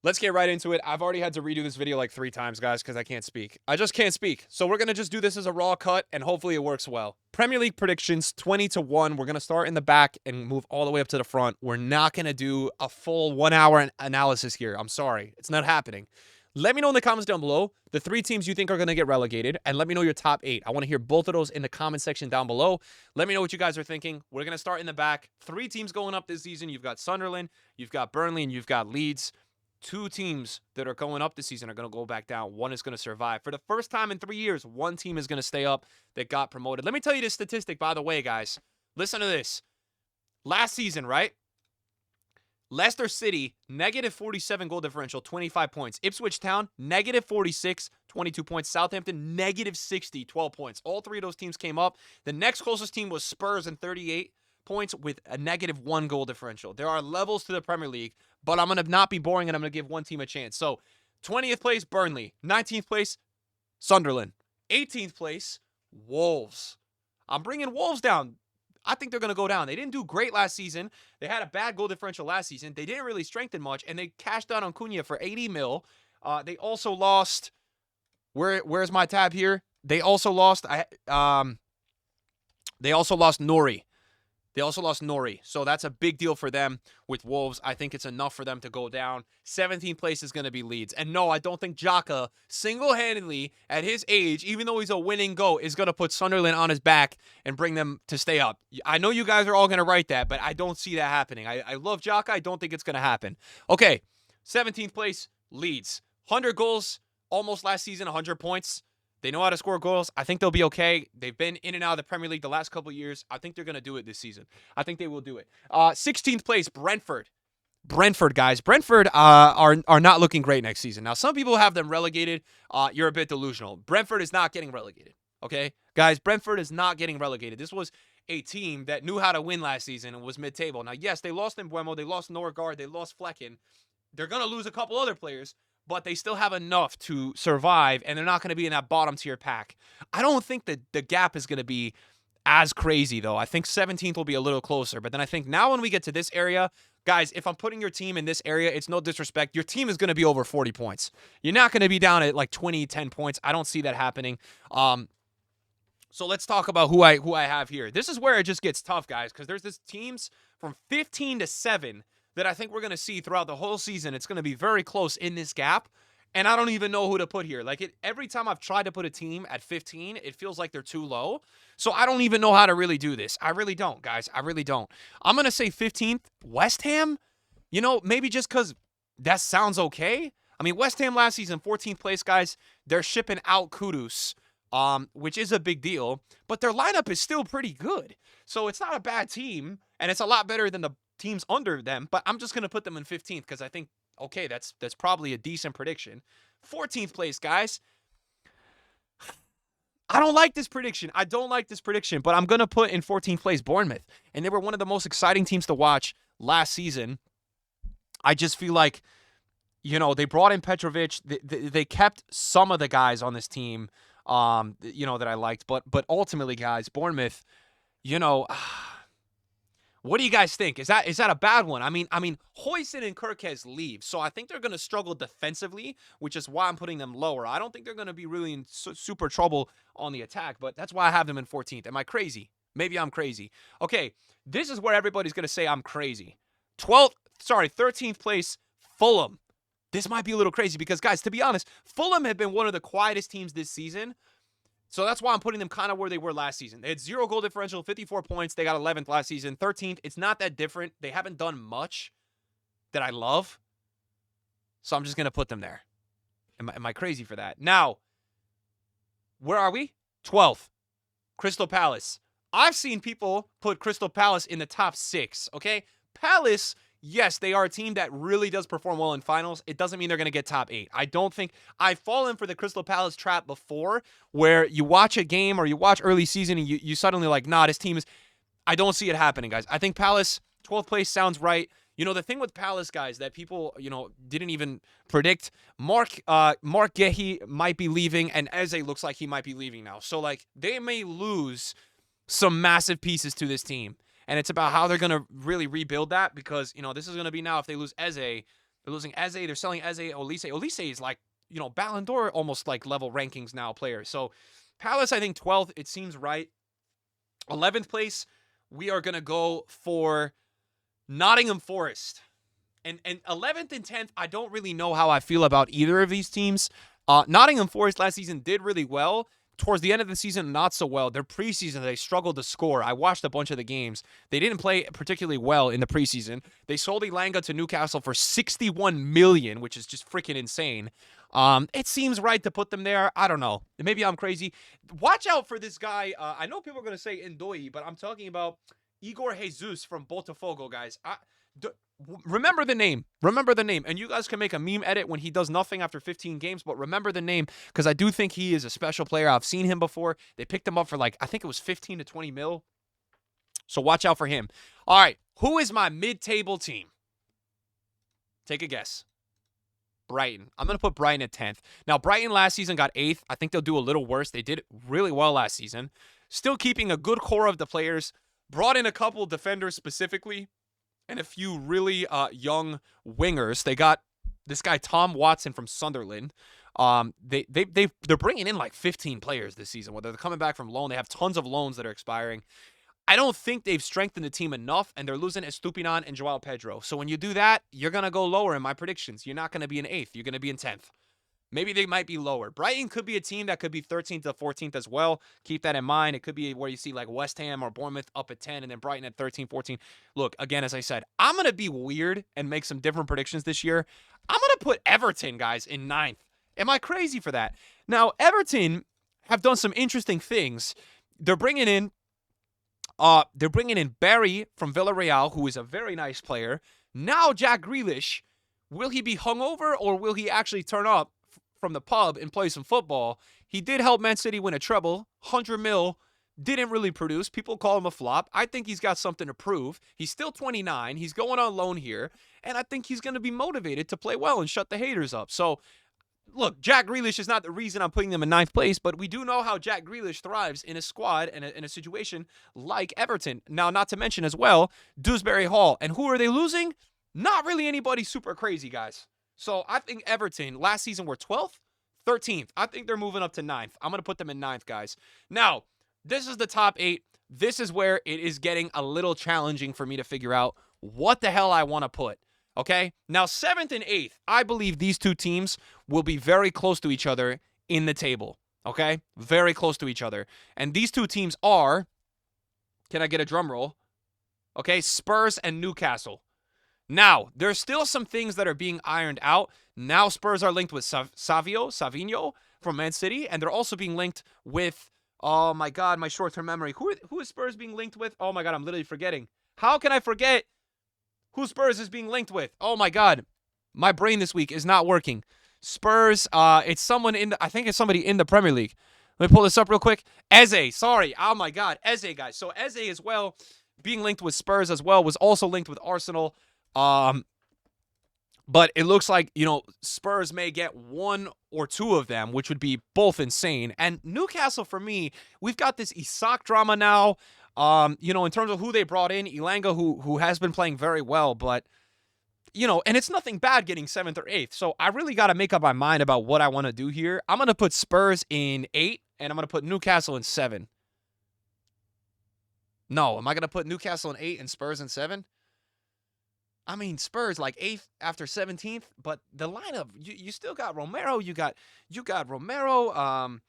Let's get right into it. I've already had to redo this video like 3 times, guys, because I can't speak. I just can't speak. So we're going to just do this as a raw cut, and hopefully it works well. Premier League predictions, 20-1. We're going to start in the back and move all the way up to the front. We're not going to do a full 1 hour analysis here. I'm sorry. It's not happening. Let me know in the comments down below the 3 teams you think are going to get relegated, and let me know your top 8. I want to hear both of those in the comment section down below. Let me know what you guys are thinking. We're going to start in the back. 3 teams going up this season. You've got Sunderland, you've got Burnley, and you've got Leeds. 2 teams that are going up this season are going to go back down. 1 is going to survive. For the first time in 3 years, 1 team is going to stay up that got promoted. Let me tell you this statistic, by the way, guys. Listen to this. Last season, right? Leicester City, negative 47 goal differential, 25 points. Ipswich Town, negative 46, 22 points. Southampton, negative 60, 12 points. All 3 of those teams came up. The next closest team was Spurs and 38 points with a negative 1 goal differential. There are levels to the Premier League, but I'm going to not be boring and I'm going to give 1 team a chance. So 20th place, Burnley. 19th place, Sunderland. 18th place, Wolves. I'm bringing Wolves down. I think they're going to go down. They didn't do great last season. They had a bad goal differential last season. They didn't really strengthen much, and they cashed out on Cunha for 80 mil. They also lost. Where's my tab here? They also lost. They also lost Nori. So that's a big deal for them with Wolves. I think it's enough for them to go down. 17th place is going to be Leeds. And no, I don't think Xhaka single-handedly at his age, even though he's a winning GOAT, is going to put Sunderland on his back and bring them to stay up. I know you guys are all going to write that, but I don't see that happening. I love Xhaka. I don't think it's going to happen. Okay, 17th place, Leeds. 100 goals almost last season, 100 points. They know how to score goals. I think they'll be okay. They've been in and out of the Premier League the last couple of years. I think they're going to do it this season. I think they will do it. 16th place, Brentford. Brentford, guys. Brentford are not looking great next season. Now, some people have them relegated. You're a bit delusional. Brentford is not getting relegated, okay? Guys, Brentford is not getting relegated. This was a team that knew how to win last season and was mid-table. Now, yes, they lost Mbuemo. They lost Norgard. They lost Flecken. They're going to lose a couple other players, but they still have enough to survive, and they're not going to be in that bottom tier pack. I don't think that the gap is going to be as crazy, though. I think 17th will be a little closer, but then I think now when we get to this area, guys, if I'm putting your team in this area, it's no disrespect. Your team is going to be over 40 points. You're not going to be down at like 20, 10 points. I don't see that happening. So let's talk about who I have here. This is where it just gets tough, guys, because there's this teams from 15 to 7 that I think we're going to see throughout the whole season. It's going to be very close in this gap, and I don't even know who to put here. Like, every time I've tried to put a team at 15, it feels like they're too low, so I don't even know how to really do this. I really don't, guys. I really don't. I'm going to say 15th, West Ham. You know, maybe just because that sounds okay. I mean, West Ham last season, 14th place, guys. They're shipping out Kudus, which is a big deal, but their lineup is still pretty good, so it's not a bad team, and it's a lot better than the teams under them, but I'm just going to put them in 15th because I think, okay, that's probably a decent prediction. 14th place, guys. I don't like this prediction. But I'm going to put in 14th place Bournemouth, and they were one of the most exciting teams to watch last season. I just feel like, you know, they brought in Petrovic. They kept some of the guys on this team, you know, that I liked, but ultimately, guys, Bournemouth, you know, what do you guys think? Is that a bad one? I mean, Hoyson and Kirkes leave, so I think they're going to struggle defensively, which is why I'm putting them lower. I don't think they're going to be really in super trouble on the attack, but that's why I have them in 14th. Am I crazy? Maybe I'm crazy. Okay, this is where everybody's going to say I'm crazy. 13th place, Fulham. This might be a little crazy because, guys, to be honest, Fulham have been one of the quietest teams this season. So that's why I'm putting them kind of where they were last season. They had 0 goal differential, 54 points. They got 11th last season. 13th, it's not that different. They haven't done much that I love. So I'm just going to put them there. Am I crazy for that? Now, where are we? 12th, Crystal Palace. I've seen people put Crystal Palace in the top 6, okay? Palace, yes, they are a team that really does perform well in finals. It doesn't mean they're going to get top 8. I don't think I've fallen for the Crystal Palace trap before where you watch a game or you watch early season and you suddenly like, nah, this team is... I don't see it happening, guys. I think Palace, 12th place sounds right. You know, the thing with Palace, guys, that people, you know, didn't even predict, Mark Gehi might be leaving, and Eze looks like he might be leaving now. So, like, they may lose some massive pieces to this team. And it's about how they're going to really rebuild that because, you know, this is going to be now if they lose Eze, They're losing Eze. They're selling Eze, Olise. Olise is like, Ballon d'Or almost like level rankings now player. So Palace, I think 12th, it seems right. 11th place, we are going to go for Nottingham Forest. And 11th and 10th, I don't really know how I feel about either of these teams. Nottingham Forest last season did really well. Towards the end of the season, not so well. Their preseason, they struggled to score. I watched a bunch of the games. They didn't play particularly well in the preseason. They sold Elanga to Newcastle for $61 million, which is just freaking insane. It seems right to put them there. I don't know. Maybe I'm crazy. Watch out for this guy. I know people are going to say Ndoi, but I'm talking about Igor Jesus from Botafogo, guys. Remember the name. Remember the name. And you guys can make a meme edit when he does nothing after 15 games, but remember the name because I do think he is a special player. I've seen him before. They picked him up for I think it was 15 to 20 mil. So watch out for him. All right. Who is my mid-table team? Take a guess. Brighton. I'm going to put Brighton at 10th. Now, Brighton last season got 8th. I think they'll do a little worse. They did really well last season. Still keeping a good core of the players. Brought in a couple defenders specifically. And a few really young wingers. They got this guy Tom Watson from Sunderland. They're bringing in like 15 players this season. Whether they're coming back from loan, they have tons of loans that are expiring. I don't think they've strengthened the team enough, and they're losing Estupinan and Joao Pedro. So when you do that, you're gonna go lower in my predictions. You're not gonna be in 8th. You're gonna be in 10th. Maybe they might be lower. Brighton could be a team that could be 13th to 14th as well. Keep that in mind. It could be where you see like West Ham or Bournemouth up at 10 and then Brighton at 13, 14. Look, again, as I said, I'm going to be weird and make some different predictions this year. I'm going to put Everton, guys, in 9th. Am I crazy for that? Now, Everton have done some interesting things. They're bringing in Barry from Villarreal, who is a very nice player. Now Jack Grealish, will he be hungover or will he actually turn up from the pub and play some football? He did help Man City win a treble. 100 mil, didn't really produce. People call him a flop. I think he's got something to prove. He's still 29. He's going on loan here. And I think he's going to be motivated to play well and shut the haters up. So, look, Jack Grealish is not the reason I'm putting them in 9th place, but we do know how Jack Grealish thrives in a squad and in a situation like Everton. Now, not to mention as well, Dewsbury Hall. And who are they losing? Not really anybody super crazy, guys. So I think Everton, last season were 12th, 13th. I think they're moving up to 9th. I'm going to put them in 9th, guys. Now, this is the top 8. This is where it is getting a little challenging for me to figure out what the hell I want to put, okay? Now, 7th and 8th, I believe these two teams will be very close to each other in the table, okay? Very close to each other. And these two teams are, can I get a drum roll? Okay, Spurs and Newcastle. Now, there's still some things that are being ironed out. Now Spurs are linked with Savinho from Man City, and they're also being linked with, oh my God, my short-term memory. Who is Spurs being linked with? Oh my God, I'm literally forgetting. How can I forget who Spurs is being linked with? Oh my God, my brain this week is not working. Spurs, it's someone I think it's somebody in the Premier League. Let me pull this up real quick. Eze, sorry. Oh my God, Eze, guys. So Eze as well, being linked with Spurs as well, was also linked with Arsenal. But it looks like, Spurs may get one or two of them, which would be both insane. And Newcastle, for me, we've got this Isak drama now. In terms of who they brought in, Elanga, who has been playing very well, but, and it's nothing bad getting 7th or 8th. So I really got to make up my mind about what I want to do here. I'm going to put Spurs in 8, and I'm going to put Newcastle in 7. No, am I going to put Newcastle in 8 and Spurs in 7? I mean, Spurs like 8th after 17th, but the lineup, you still got Romero. You got Romero.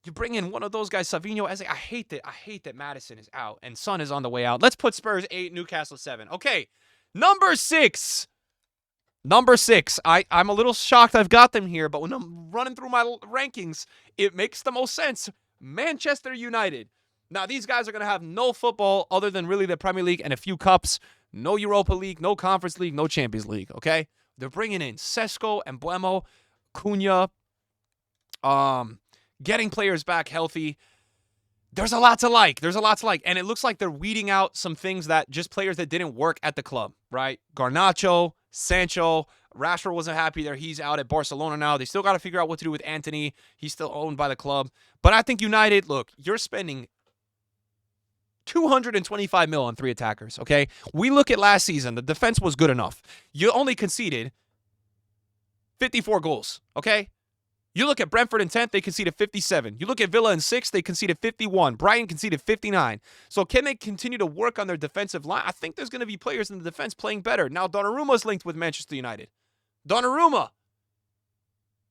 You bring in one of those guys, Savinho. I hate that Madison is out and Son is on the way out. Let's put Spurs 8, Newcastle 7. Okay, number 6. I'm a little shocked I've got them here, but when I'm running through my rankings, it makes the most sense. Manchester United. Now, these guys are going to have no football other than really the Premier League and a few cups. No Europa League, no Conference League, no Champions League, okay? They're bringing in Sesko, Embuemo, Cunha, getting players back healthy. There's a lot to like. And it looks like they're weeding out some things that just players that didn't work at the club, right? Garnacho, Sancho, Rashford wasn't happy there. He's out at Barcelona now. They still got to figure out what to do with Anthony. He's still owned by the club. But I think United, look, you're spending 225 mil on 3 attackers, okay? We look at last season. The defense was good enough. You only conceded 54 goals, okay? You look at Brentford in 10th, they conceded 57. You look at Villa in 6th, they conceded 51. Brighton conceded 59. So can they continue to work on their defensive line? I think there's going to be players in the defense playing better. Now, Donnarumma's linked with Manchester United. Donnarumma.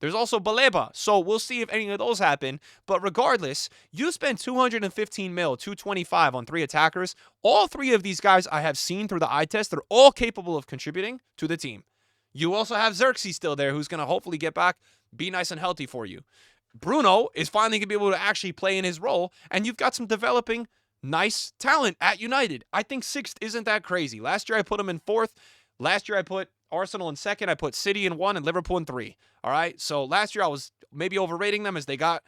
There's also Baleba. So we'll see if any of those happen. But regardless, you spend 215 mil, 225 on 3 attackers. All 3 of these guys I have seen through the eye test. They're all capable of contributing to the team. You also have Xerxes still there, who's going to hopefully get back, be nice and healthy for you. Bruno is finally going to be able to actually play in his role, and you've got some developing nice talent at United. I think 6th isn't that crazy. Last year I put them in 4th. Last year I put Arsenal in 2nd. I put City in 1 and Liverpool in 3. All right? So last year I was maybe overrating them as they got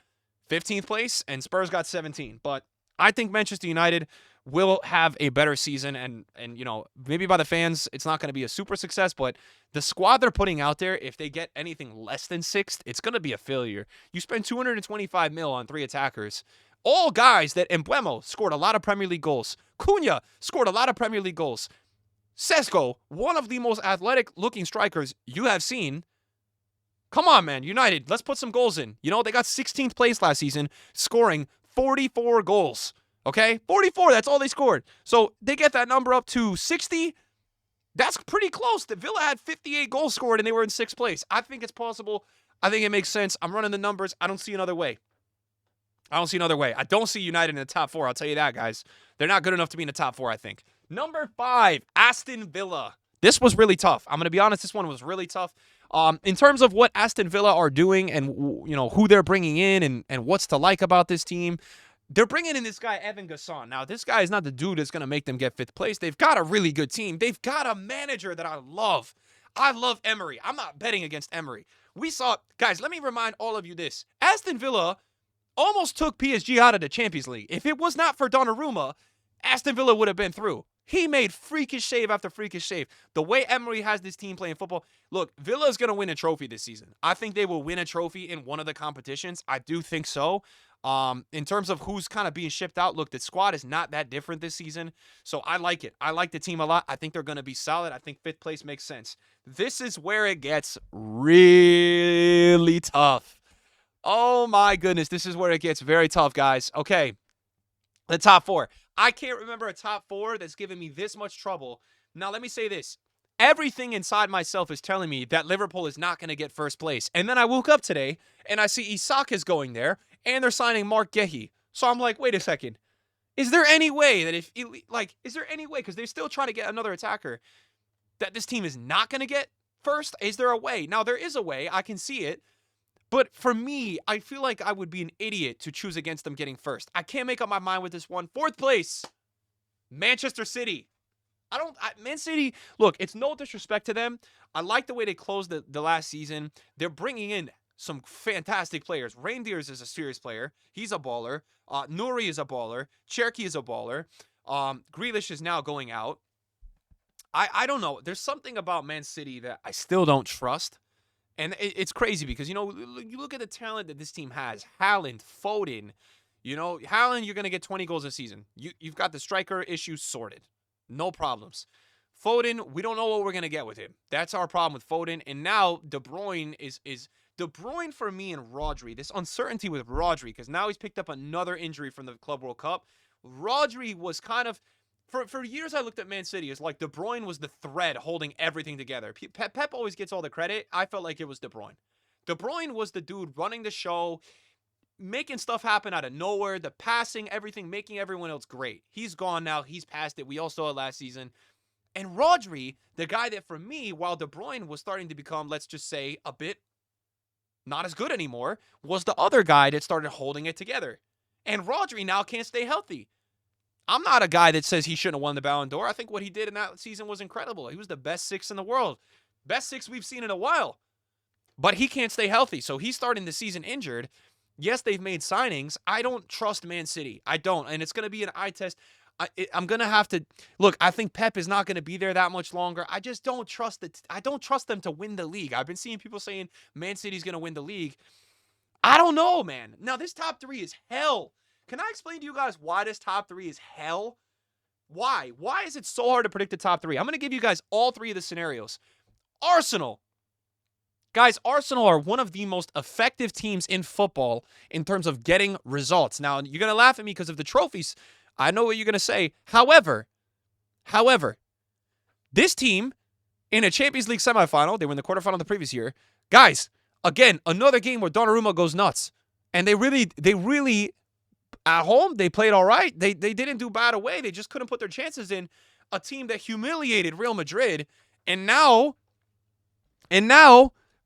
15th place and Spurs got 17. But I think Manchester United will have a better season, and you know, maybe by the fans it's not going to be a super success, but the squad they're putting out there, if they get anything less than 6th, it's going to be a failure. You spend 225 mil on 3 attackers, all guys that Embuemo scored a lot of Premier League goals. Cunha scored a lot of Premier League goals. Sesko, one of the most athletic looking strikers you have seen. Come on, man, United, let's put some goals in. You know, they got 16th place last season, scoring 44 goals. Okay, 44, that's all they scored. So they get that number up to 60. That's pretty close. The Villa had 58 goals scored and they were in 6th place. I think it's possible. I think it makes sense. I'm running the numbers. I don't see another way. I don't see United in the top 4. I'll tell you that, guys. They're not good enough to be in the top 4, I think. Number 5, Aston Villa. This was really tough. I'm going to be honest. This one was really tough. In terms of what Aston Villa are doing and, you know, who they're bringing in and what's to like about this team, they're bringing in this guy, Evan Gasson. Now, this guy is not the dude that's going to make them get 5th place. They've got a really good team. They've got a manager that I love. I love Emery. I'm not betting against Emery. We saw, guys, let me remind all of you this. Aston Villa almost took PSG out of the Champions League. If it was not for Donnarumma, Aston Villa would have been through. He made freakish save after freakish save. The way Emery has this team playing football, look, Villa is going to win a trophy this season. I think they will win a trophy in one of the competitions. I do think so. In terms of who's kind of being shipped out, look, the squad is not that different this season. So I like it. I like the team a lot. I think they're going to be solid. I think 5th place makes sense. This is where it gets really tough. Oh my goodness. This is where it gets very tough, guys. Okay. The top 4. I can't remember a top 4 that's given me this much trouble. Now, let me say this. Everything inside myself is telling me that Liverpool is not going to get 1st place. And then I woke up today and I see Isak is going there and they're signing Mark Gehi. So I'm like, wait a second. Is there any way that because they're still trying to get another attacker, that this team is not going to get 1st? Is there a way? Now, there is a way. I can see it. But for me, I feel like I would be an idiot to choose against them getting 1st. I can't make up my mind with this one. 4th place, Manchester City. Man City, look, it's no disrespect to them. I like the way they closed the last season. They're bringing in some fantastic players. Reindeers is a serious player. He's a baller. Nuri is a baller. Cherky is a baller. Grealish is now going out. I don't know. There's something about Man City that I still don't trust. And it's crazy because, you know, you look at the talent that this team has. Haaland, Foden. You know, Haaland, you're going to get 20 goals a season. You've got the striker issue sorted. No problems. Foden, we don't know what we're going to get with him. That's our problem with Foden. And now De Bruyne is De Bruyne for me and Rodri. This uncertainty with Rodri because now he's picked up another injury from the Club World Cup. Rodri was kind of... For years, I looked at Man City as like De Bruyne was the thread holding everything together. Pep always gets all the credit. I felt like it was De Bruyne. De Bruyne was the dude running the show, making stuff happen out of nowhere, the passing, everything, making everyone else great. He's gone now. He's past it. We all saw it last season. And Rodri, the guy that for me, while De Bruyne was starting to become, let's just say, a bit not as good anymore, was the other guy that started holding it together. And Rodri now can't stay healthy. I'm not a guy that says he shouldn't have won the Ballon d'Or. I think what he did in that season was incredible. He was the best 6 in the world. Best 6 we've seen in a while. But he can't stay healthy, so he's starting the season injured. Yes, they've made signings. I don't trust Man City. I don't, and it's going to be an eye test. I'm going to have to... Look, I think Pep is not going to be there that much longer. I just don't trust I don't trust them to win the league. I've been seeing people saying Man City's going to win the league. I don't know, man. Now, this top 3 is hell. Can I explain to you guys why this top 3 is hell? Why? Why is it so hard to predict the top 3? I'm going to give you guys all 3 of the scenarios. Arsenal. Guys, Arsenal are one of the most effective teams in football in terms of getting results. Now, you're going to laugh at me because of the trophies. I know what you're going to say. However, this team in a Champions League semifinal, they were in the quarterfinal the previous year. Guys, again, another game where Donnarumma goes nuts. And they really, at home, they played all right. They didn't do bad away. They just couldn't put their chances in. A team that humiliated Real Madrid. And now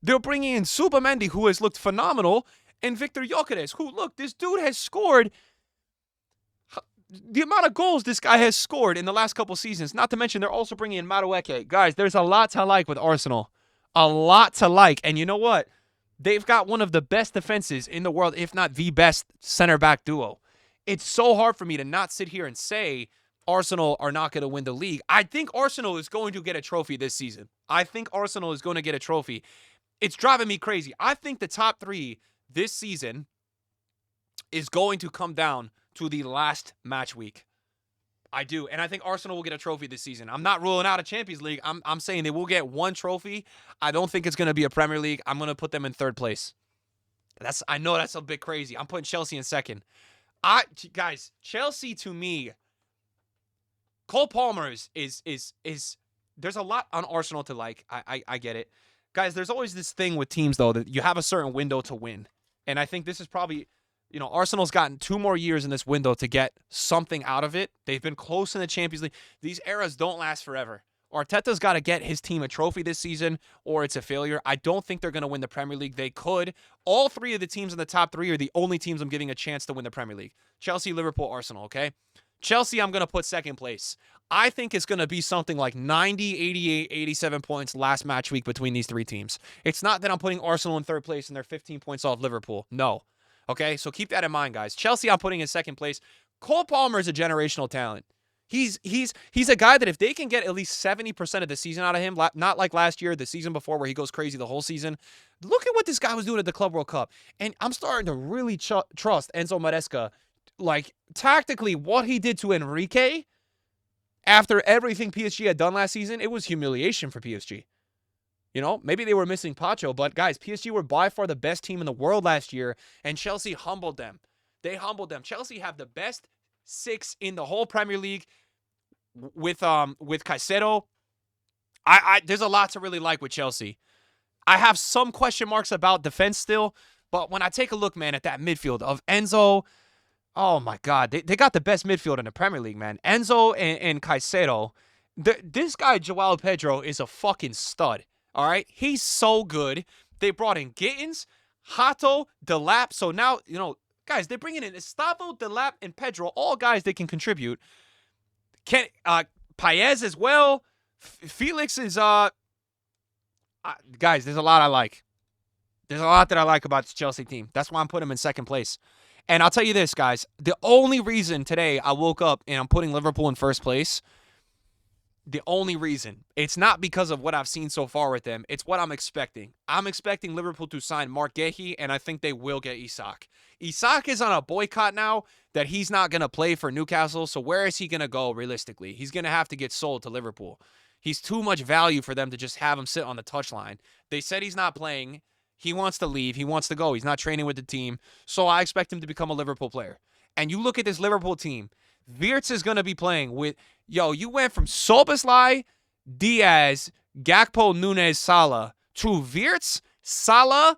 they're bringing in Subamendi, who has looked phenomenal, and Victor Gyökeres, who, look, this dude has scored the amount of goals this guy has scored in the last couple seasons. Not to mention, they're also bringing in Madueke. Guys, there's a lot to like with Arsenal. A lot to like. And you know what? They've got one of the best defenses in the world, if not the best center-back duo. It's so hard for me to not sit here and say Arsenal are not going to win the league. I think Arsenal is going to get a trophy this season. I think Arsenal is going to get a trophy. It's driving me crazy. I think the top three this season is going to come down to the last match week. I do. And I think Arsenal will get a trophy this season. I'm not ruling out a Champions League. I'm saying they will get one trophy. I don't think it's going to be a Premier League. I'm going to put them in third place. I know that's a bit crazy. I'm putting Chelsea in second. Guys, Chelsea to me, Cole Palmer is there's a lot on Arsenal to like. I get it. Guys, there's always this thing with teams, though, that you have a certain window to win. And I think this is probably, Arsenal's gotten 2 more years in this window to get something out of it. They've been close in the Champions League. These eras don't last forever. Arteta's got to get his team a trophy this season, or it's a failure. I don't think they're going to win the Premier League. They could. All 3 of the teams in the top 3 are the only teams I'm giving a chance to win the Premier League. Chelsea, Liverpool, Arsenal, okay? Chelsea, I'm going to put second place. I think it's going to be something like 90, 88, 87 points last match week between these 3 teams. It's not that I'm putting Arsenal in third place and they're 15 points off Liverpool. No. Okay, so keep that in mind, guys. Chelsea, I'm putting in second place. Cole Palmer is a generational talent. He's a guy that if they can get at least 70% of the season out of him, not like last year, the season before where he goes crazy the whole season. Look at what this guy was doing at the Club World Cup. And I'm starting to really trust Enzo Maresca. Like, tactically, what he did to Enrique after everything PSG had done last season, it was humiliation for PSG. Maybe they were missing Pacho, but guys, PSG were by far the best team in the world last year, and Chelsea humbled them. They humbled them. Chelsea have the best 6 in the whole Premier League with Caicedo. There's a lot to really like with Chelsea. I have some question marks about defense still, but when I take a look, man, at that midfield of Enzo, oh my God, they got the best midfield in the Premier League, man. Enzo and Caicedo. This guy, Joao Pedro, is a fucking stud. All right? He's so good. They brought in Gittins, Hato, Delap. So now, guys, they're bringing in Estavo, Delap, and Pedro, all guys that can contribute. Paez as well. Felix is, guys, there's a lot I like. There's a lot that I like about this Chelsea team. That's why I'm putting them in second place. And I'll tell you this, guys. The only reason today I woke up and I'm putting Liverpool in first place, the only reason, it's not because of what I've seen so far with them. It's what I'm expecting. I'm expecting Liverpool to sign Mark Guehi, and I think they will get Isak. Isak is on a boycott now that he's not going to play for Newcastle, so where is he going to go realistically? He's going to have to get sold to Liverpool. He's too much value for them to just have him sit on the touchline. They said he's not playing. He wants to leave. He wants to go. He's not training with the team, so I expect him to become a Liverpool player. And you look at this Liverpool team, Wirtz is going to be playing with, you went from Szoboszlai, Diaz, Gakpo, Nunes, Salah, to Wirtz, Salah,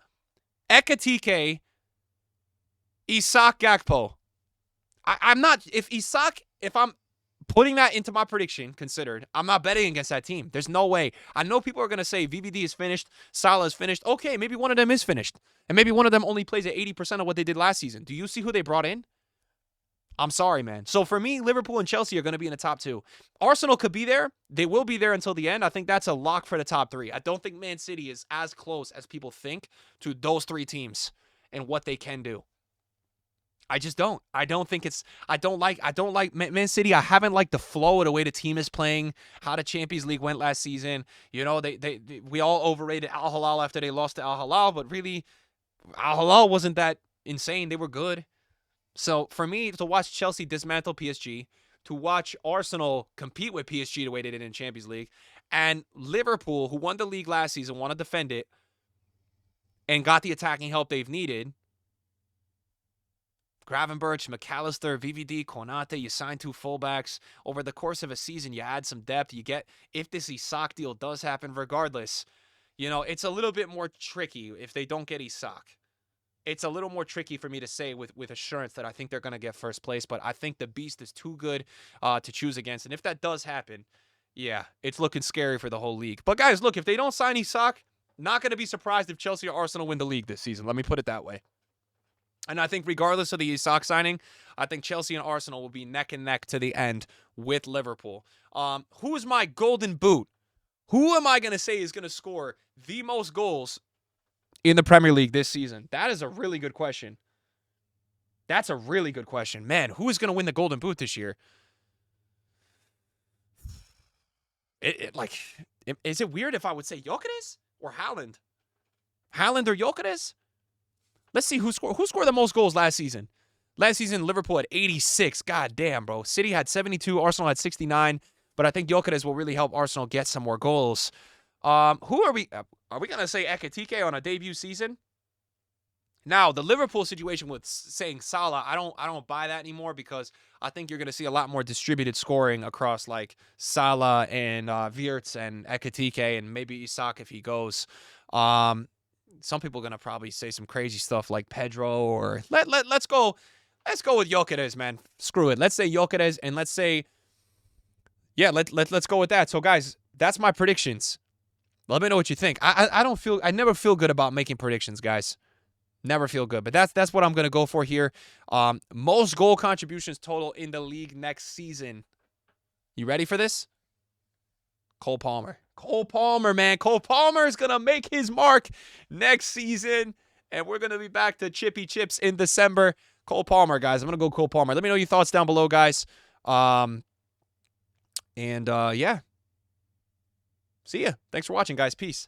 Ekitike, Isak, Gakpo. I'm not, if I'm putting that into my prediction considered, I'm not betting against that team. There's no way. I know people are going to say VVD is finished, Salah is finished. Okay, maybe one of them is finished. And maybe one of them only plays at 80% of what they did last season. Do you see who they brought in? I'm sorry, man. So for me, Liverpool and Chelsea are going to be in the top 2. Arsenal could be there. They will be there until the end. I think that's a lock for the top 3. I don't think Man City is as close as people think to those 3 teams and what they can do. I just don't. I don't like Man City. I haven't liked the flow of the way the team is playing, how the Champions League went last season. We all overrated Al Hilal after they lost to Al Hilal, but really, Al Hilal wasn't that insane. They were good. So for me, to watch Chelsea dismantle PSG, to watch Arsenal compete with PSG the way they did in Champions League, and Liverpool, who won the league last season, want to defend it, and got the attacking help they've needed. Gravenberch, McAllister, VVD, Konate, you sign 2 fullbacks. Over the course of a season, you add some depth. You get, if this Isak deal does happen, regardless, you know, it's a little bit more tricky if they don't get Isak. It's a little more tricky for me to say with assurance that I think they're going to get first place, but I think the Beast is too good to choose against. And if that does happen, yeah, it's looking scary for the whole league. But guys, look, if they don't sign Isak, not going to be surprised if Chelsea or Arsenal win the league this season. Let me put it that way. And I think regardless of the Isak signing, I think Chelsea and Arsenal will be neck and neck to the end with Liverpool. Who is my golden boot? Who am I going to say is going to score the most goals in the Premier League this season? That is a really good question. That's a really good question. Man, who is going to win the golden boot this year? Is it weird if I would say Gyökeres or Haaland? Haaland or Gyökeres? Let's see who scored the most goals last season. Last season, Liverpool had 86. God damn, bro. City had 72. Arsenal had 69. But I think Gyökeres will really help Arsenal get some more goals. Who are we? Are we going to say Ekitike on a debut season? Now, the Liverpool situation with saying Salah, I don't buy that anymore because I think you're going to see a lot more distributed scoring across like Salah and Wirtz and Ekitike and maybe Isak if he goes. Some people are going to probably say some crazy stuff like Pedro or let's go with Gyökeres, man. Screw it. Let's say Gyökeres and let's say let's go with that. So guys, that's my predictions. Let me know what you think. I never feel good about making predictions, guys. Never feel good, but that's what I'm going to go for here. Most goal contributions total in the league next season. You ready for this? Cole Palmer. Cole Palmer, man. Cole Palmer is going to make his mark next season, and we're going to be back to Chippy Chips in December. Cole Palmer, guys. I'm going to go Cole Palmer. Let me know your thoughts down below, guys. Yeah. See ya. Thanks for watching, guys. Peace.